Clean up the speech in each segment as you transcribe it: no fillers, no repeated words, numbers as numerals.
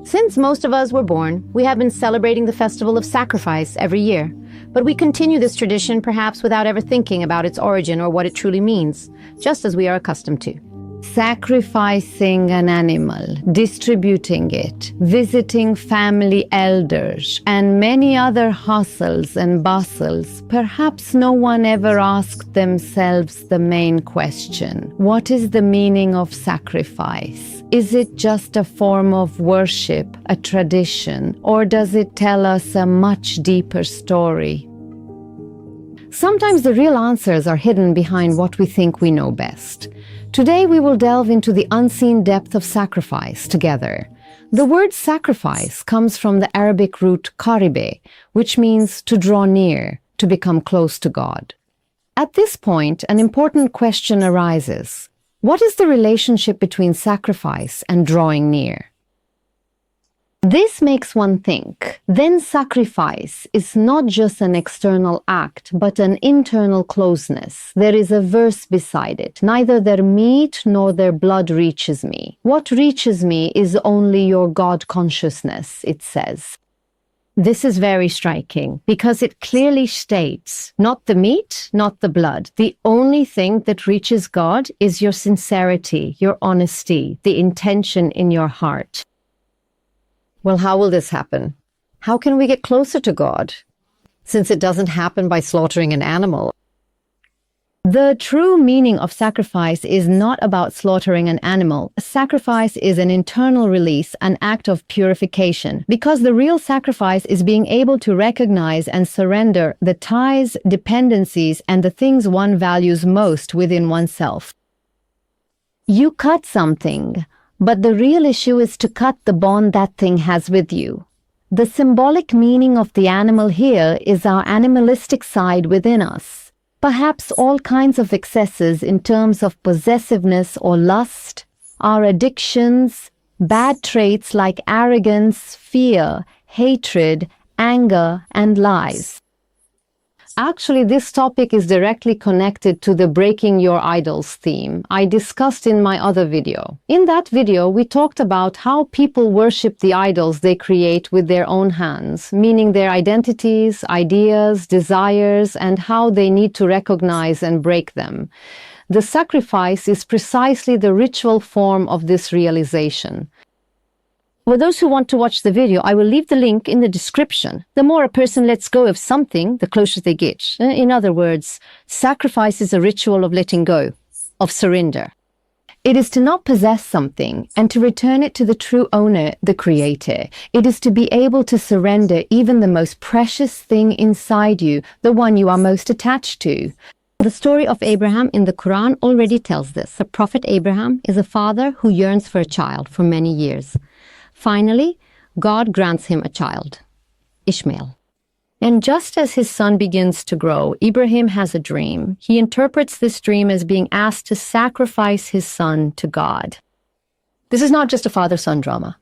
Since most of us were born, we have been celebrating the festival of sacrifice every year. But we continue this tradition perhaps without ever thinking about its origin or what it truly means, just as we are accustomed to. Sacrificing an animal, distributing it, visiting family elders, and many other hustles and bustles, perhaps no one ever asked themselves the main question: what is the meaning of sacrifice? Is it just a form of worship, a tradition, or does it tell us a much deeper story? Sometimes the real answers are hidden behind what we think we know best. Today we will delve into the unseen depth of sacrifice together. The word sacrifice comes from the Arabic root qaribe, which means to draw near, to become close to God. At this point, an important question arises. What is the relationship between sacrifice and drawing near? This makes one think, then sacrifice is not just an external act, but an internal closeness. There is a verse beside it. Neither their meat nor their blood reaches me. What reaches me is only your God consciousness, it says. This is very striking because it clearly states, not the meat, not the blood. The only thing that reaches God is your sincerity, your honesty, the intention in your heart. Well, how will this happen? How can we get closer to God, since it doesn't happen by slaughtering an animal? The true meaning of sacrifice is not about slaughtering an animal. Sacrifice is an internal release, an act of purification, because the real sacrifice is being able to recognize and surrender the ties, dependencies, and the things one values most within oneself. You cut something, but the real issue is to cut the bond that thing has with you. The symbolic meaning of the animal here is our animalistic side within us. Perhaps all kinds of excesses in terms of possessiveness or lust, our addictions, bad traits like arrogance, fear, hatred, anger, and lies. Actually, this topic is directly connected to the Breaking Your Idols theme I discussed in my other video. In that video, we talked about how people worship the idols they create with their own hands, meaning their identities, ideas, desires, and how they need to recognize and break them. The sacrifice is precisely the ritual form of this realization. For those who want to watch the video, I will leave the link in the description. The more a person lets go of something, the closer they get. In other words, sacrifice is a ritual of letting go, of surrender. It is to not possess something and to return it to the true owner, the Creator. It is to be able to surrender even the most precious thing inside you, the one you are most attached to. The story of Abraham in the Quran already tells this. The Prophet Abraham is a father who yearns for a child for many years. Finally, God grants him a child, Ishmael. And just as his son begins to grow, Ibrahim has a dream. He interprets this dream as being asked to sacrifice his son to God. This is not just a father-son drama.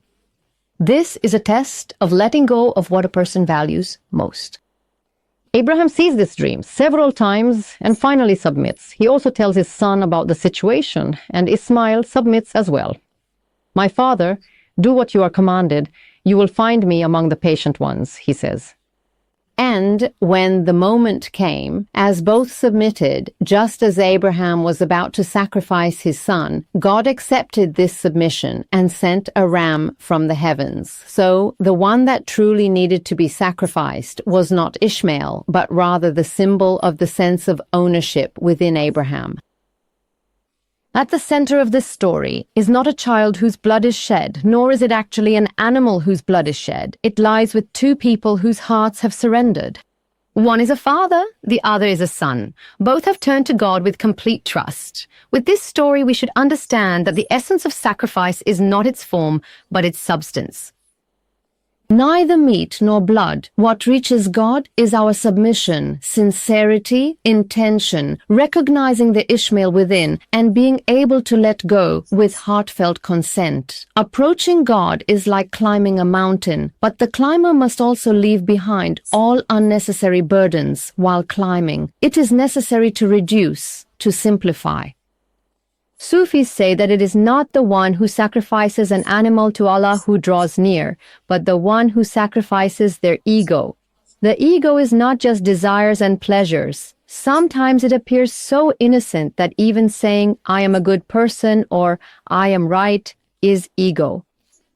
This is a test of letting go of what a person values most. Abraham sees this dream several times and finally submits. He also tells his son about the situation, and Ismail submits as well. "My father, do what you are commanded. You will find me among the patient ones," he says. And when the moment came, as both submitted, just as Abraham was about to sacrifice his son, God accepted this submission and sent a ram from the heavens. So the one that truly needed to be sacrificed was not Ishmael, but rather the symbol of the sense of ownership within Abraham. At the center of this story is not a child whose blood is shed, nor is it actually an animal whose blood is shed. It lies with two people whose hearts have surrendered. One is a father, the other is a son. Both have turned to God with complete trust. With this story, we should understand that the essence of sacrifice is not its form, but its substance. Neither meat nor blood. What reaches God is our submission, sincerity, intention, recognizing the Ishmael within, and being able to let go with heartfelt consent. Approaching God is like climbing a mountain, but the climber must also leave behind all unnecessary burdens while climbing. It is necessary to reduce, to simplify. Sufis say that it is not the one who sacrifices an animal to Allah who draws near, but the one who sacrifices their ego. The ego is not just desires and pleasures. Sometimes it appears so innocent that even saying, "I am a good person" or "I am right" is ego.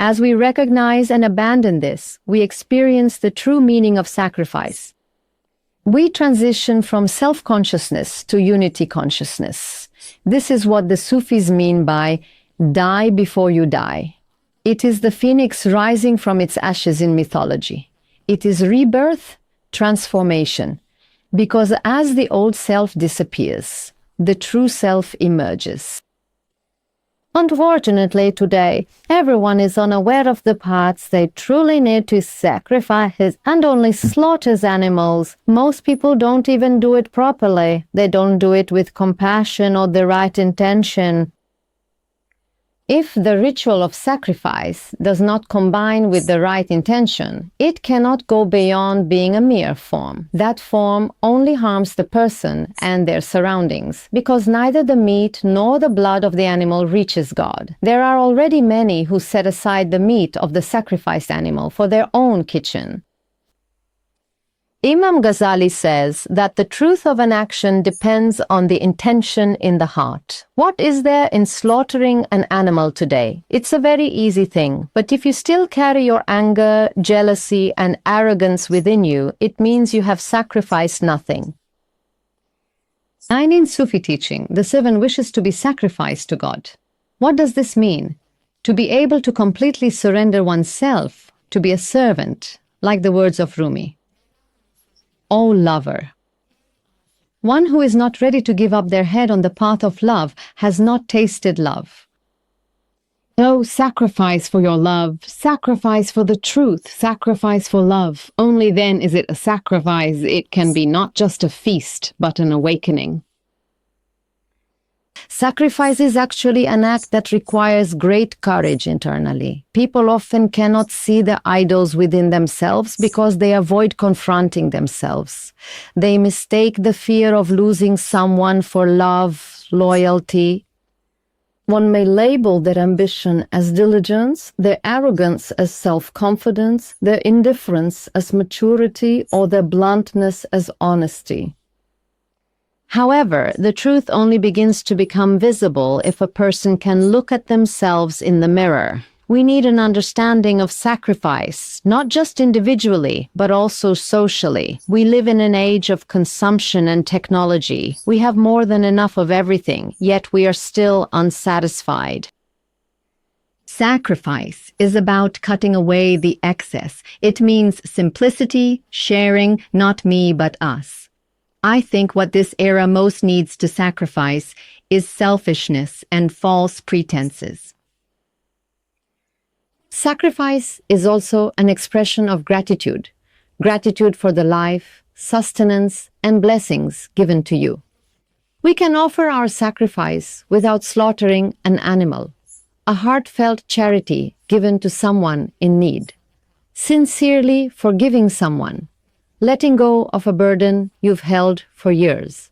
As we recognize and abandon this, we experience the true meaning of sacrifice. We transition from self-consciousness to unity consciousness. This is what the Sufis mean by die before you die. It is the phoenix rising from its ashes in mythology. It is rebirth, transformation, because as the old self disappears, the true self emerges. Unfortunately, today, everyone is unaware of the parts they truly need to sacrifice and only slaughters animals. Most people don't even do it properly. They don't do it with compassion or the right intention. If the ritual of sacrifice does not combine with the right intention, it cannot go beyond being a mere form. That form only harms the person and their surroundings, because neither the meat nor the blood of the animal reaches God. There are already many who set aside the meat of the sacrificed animal for their own kitchen. Imam Ghazali says that the truth of an action depends on the intention in the heart. What is there in slaughtering an animal today? It's a very easy thing, but if you still carry your anger, jealousy, and arrogance within you, it means you have sacrificed nothing. And in Sufi teaching, the servant wishes to be sacrificed to God. What does this mean? To be able to completely surrender oneself, to be a servant, like the words of Rumi. O lover. One who is not ready to give up their head on the path of love has not tasted love. Oh, sacrifice for your love, sacrifice for the truth, sacrifice for love. Only then is it a sacrifice. It can be not just a feast, but an awakening. Sacrifice is actually an act that requires great courage internally. People often cannot see the idols within themselves because they avoid confronting themselves. They mistake the fear of losing someone for love, loyalty. One may label their ambition as diligence, their arrogance as self-confidence, their indifference as maturity, or their bluntness as honesty. However, the truth only begins to become visible if a person can look at themselves in the mirror. We need an understanding of sacrifice, not just individually, but also socially. We live in an age of consumption and technology. We have more than enough of everything, yet we are still unsatisfied. Sacrifice is about cutting away the excess. It means simplicity, sharing, not me but us. I think what this era most needs to sacrifice is selfishness and false pretenses. Sacrifice is also an expression of gratitude. Gratitude for the life, sustenance, and blessings given to you. We can offer our sacrifice without slaughtering an animal. A heartfelt charity given to someone in need. Sincerely forgiving someone. Letting go of a burden you've held for years.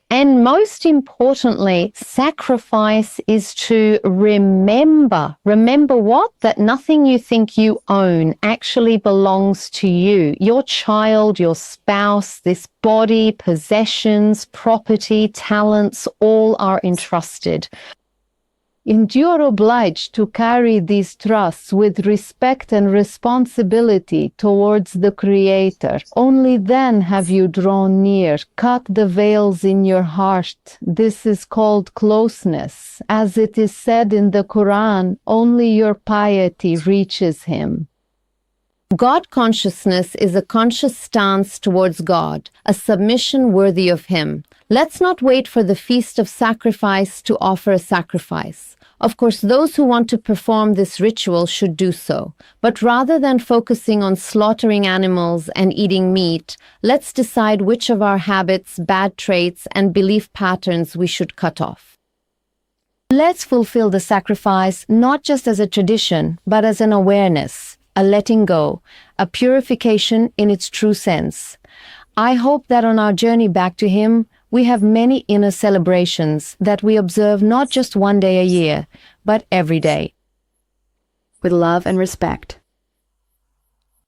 And most importantly, sacrifice is to remember. Remember what? That nothing you think you own actually belongs to you. Your child, your spouse, this body, possessions, property, talents, all are entrusted. And you are obliged to carry these trusts with respect and responsibility towards the Creator. Only then have you drawn near, cut the veils in your heart. This is called closeness. As it is said in the Quran, only your piety reaches Him. God consciousness is a conscious stance towards God, a submission worthy of Him. Let's not wait for the feast of sacrifice to offer a sacrifice. Of course, those who want to perform this ritual should do so. But rather than focusing on slaughtering animals and eating meat, let's decide which of our habits, bad traits, and belief patterns we should cut off. Let's fulfill the sacrifice not just as a tradition, but as an awareness, a letting go, a purification in its true sense. I hope that on our journey back to Him, we have many inner celebrations that we observe not just one day a year, but every day. With love and respect.